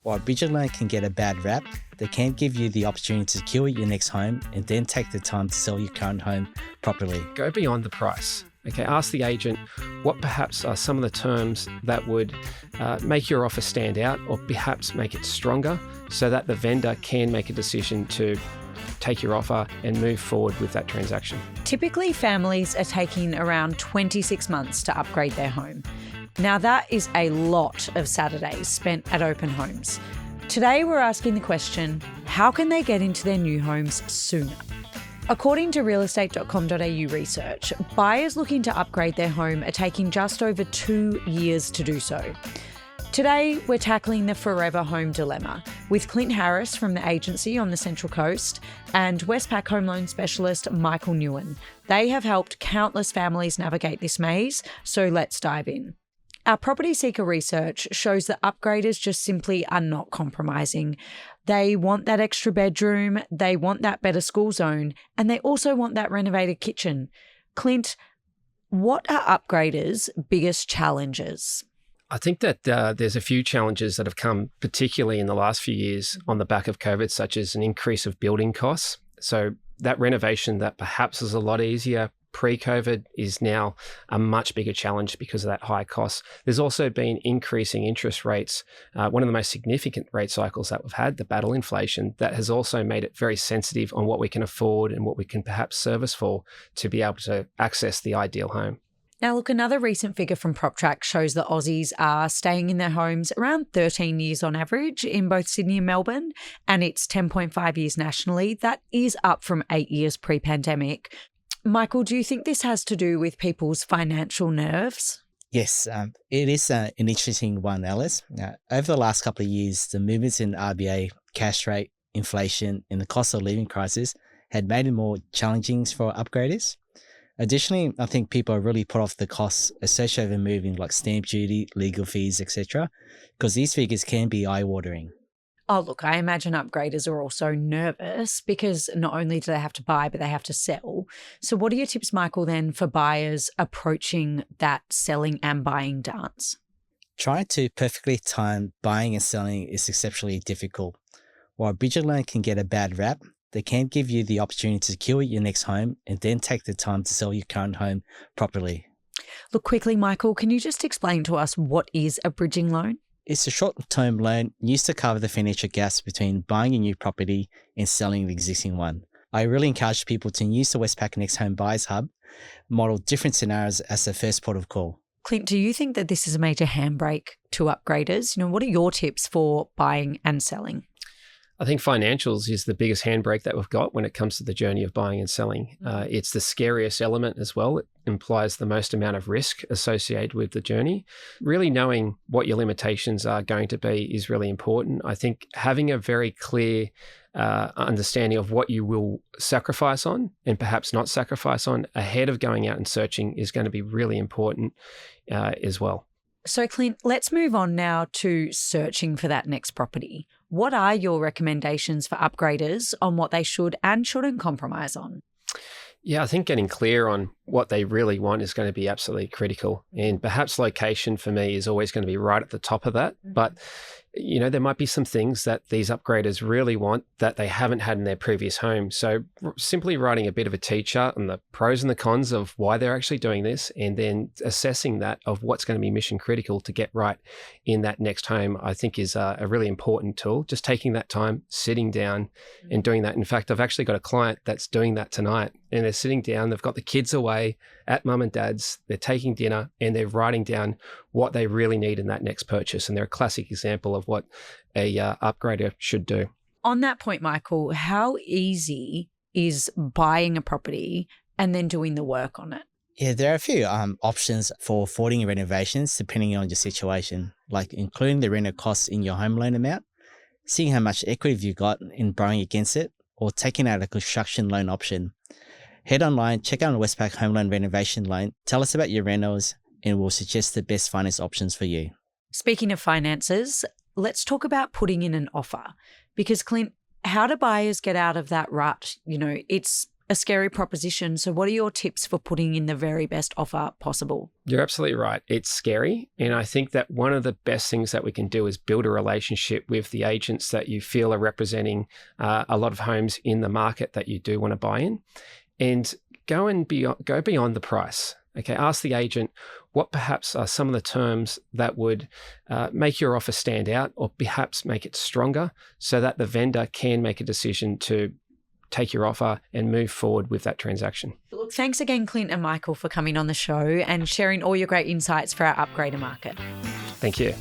While a bridging loan can get a bad rap, they can give you the opportunity to secure your next home and then take the time to sell your current home properly. Go beyond the price. Okay, ask the agent what perhaps are some of the terms that would make your offer stand out or perhaps make it stronger so that the vendor can make a decision to take your offer and move forward with that transaction. Typically, families are taking around 26 months to upgrade their home. Now, that is a lot of Saturdays spent at open homes. Today, we're asking the question, how can they get into their new homes sooner? According to realestate.com.au research, buyers looking to upgrade their home are taking just over 2 years to do so. Today, we're tackling the forever home dilemma with Clint Harris from the agency on the Central Coast and Westpac home loan specialist Michael Nguyen. They have helped countless families navigate this maze, so let's dive in. Our Property Seeker research shows that upgraders just simply are not compromising. They want that extra bedroom, they want that better school zone, and they also want that renovated kitchen. Clint, what are upgraders' biggest challenges? I think that there's a few challenges that have come, particularly in the last few years on the back of COVID, such as an increase of building costs. So that renovation that perhaps was a lot easier pre-COVID is now a much bigger challenge because of that high cost. There's also been increasing interest rates. One of the most significant rate cycles that we've had, the battle inflation, that has also made it very sensitive on what we can afford and what we can perhaps service for to be able to access the ideal home. Now, look, another recent figure from PropTrack shows that Aussies are staying in their homes around 13 years on average in both Sydney and Melbourne, and it's 10.5 years nationally. That is up from 8 years pre-pandemic. Michael, do you think this has to do with people's financial nerves? Yes, it is an interesting one, Alice. Over the last couple of years, the movements in RBA, cash rate, inflation, and the cost of living crisis had made it more challenging for upgraders. Additionally, I think people are really put off the costs associated with moving, like stamp duty, legal fees, etc., because these figures can be eye-watering. Oh, look, I imagine upgraders are also nervous because not only do they have to buy, but they have to sell. So what are your tips, Michael, then for buyers approaching that selling and buying dance? Trying to perfectly time buying and selling is exceptionally difficult. While a bridging loan can get a bad rap, they can give you the opportunity to secure your next home and then take the time to sell your current home properly. Look, quickly, Michael, can you just explain to us what is a bridging loan? It's a short-term loan used to cover the financial gaps between buying a new property and selling the existing one. I really encourage people to use the Westpac Next Home Buyers Hub, model different scenarios as the first port of call. Clint, do you think that this is a major handbrake to upgraders? What are your tips for buying and selling? I think financials is the biggest handbrake that we've got when it comes to the journey of buying and selling. It's the scariest element as well. It implies the most amount of risk associated with the journey. Really knowing what your limitations are going to be is really important. I think having a very clear understanding of what you will sacrifice on and perhaps not sacrifice on ahead of going out and searching is going to be really important as well. So, Clint, let's move on now to searching for that next property. What are your recommendations for upgraders on what they should and shouldn't compromise on? Yeah, I think getting clear on what they really want is going to be absolutely critical. And perhaps location for me is always going to be right at the top of that. But, there might be some things that these upgraders really want that they haven't had in their previous home. So simply writing a bit of a T-chart on the pros and the cons of why they're actually doing this, and then assessing that of what's going to be mission critical to get right in that next home, I think is a really important tool. Just taking that time, sitting down and doing that. In fact, I've actually got a client that's doing that tonight, and they're sitting down, they've got the kids away at mum and dad's, they're taking dinner, and they're writing down what they really need in that next purchase. And they're a classic example of what a upgrader should do. On that point, Michael, how easy is buying a property and then doing the work on it? Yeah, there are a few options for affording renovations depending on your situation, like including the rental costs in your home loan amount, seeing how much equity you've got in borrowing against it, or taking out a construction loan option. Head online, check out a Westpac home loan renovation loan, tell us about your rentals, and we'll suggest the best finance options for you. Speaking of finances, let's talk about putting in an offer. Because, Clint, how do buyers get out of that rut? It's a scary proposition. So what are your tips for putting in the very best offer possible? You're absolutely right. It's scary. And I think that one of the best things that we can do is build a relationship with the agents that you feel are representing a lot of homes in the market that you do want to buy in, and go beyond the price. Okay, ask the agent what perhaps are some of the terms that would make your offer stand out, or perhaps make it stronger, so that the vendor can make a decision to take your offer and move forward with that transaction. Look, thanks again, Clint and Michael, for coming on the show and sharing all your great insights for our upgrader market. Thank you.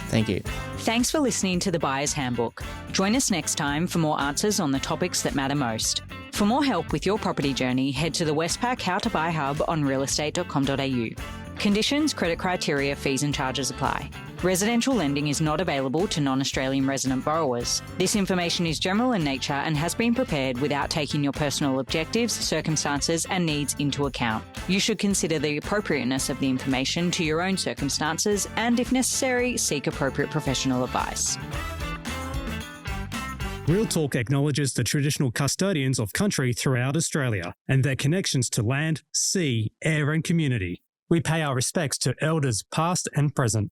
Thank you. Thanks for listening to The Buyer's Handbook. Join us next time for more answers on the topics that matter most. For more help with your property journey, head to the Westpac How to Buy Hub on realestate.com.au. Conditions, credit criteria, fees and charges apply. Residential lending is not available to non-Australian resident borrowers. This information is general in nature and has been prepared without taking your personal objectives, circumstances and needs into account. You should consider the appropriateness of the information to your own circumstances and, if necessary, seek appropriate professional advice. Real Talk acknowledges the traditional custodians of country throughout Australia and their connections to land, sea, air and community. We pay our respects to elders past and present.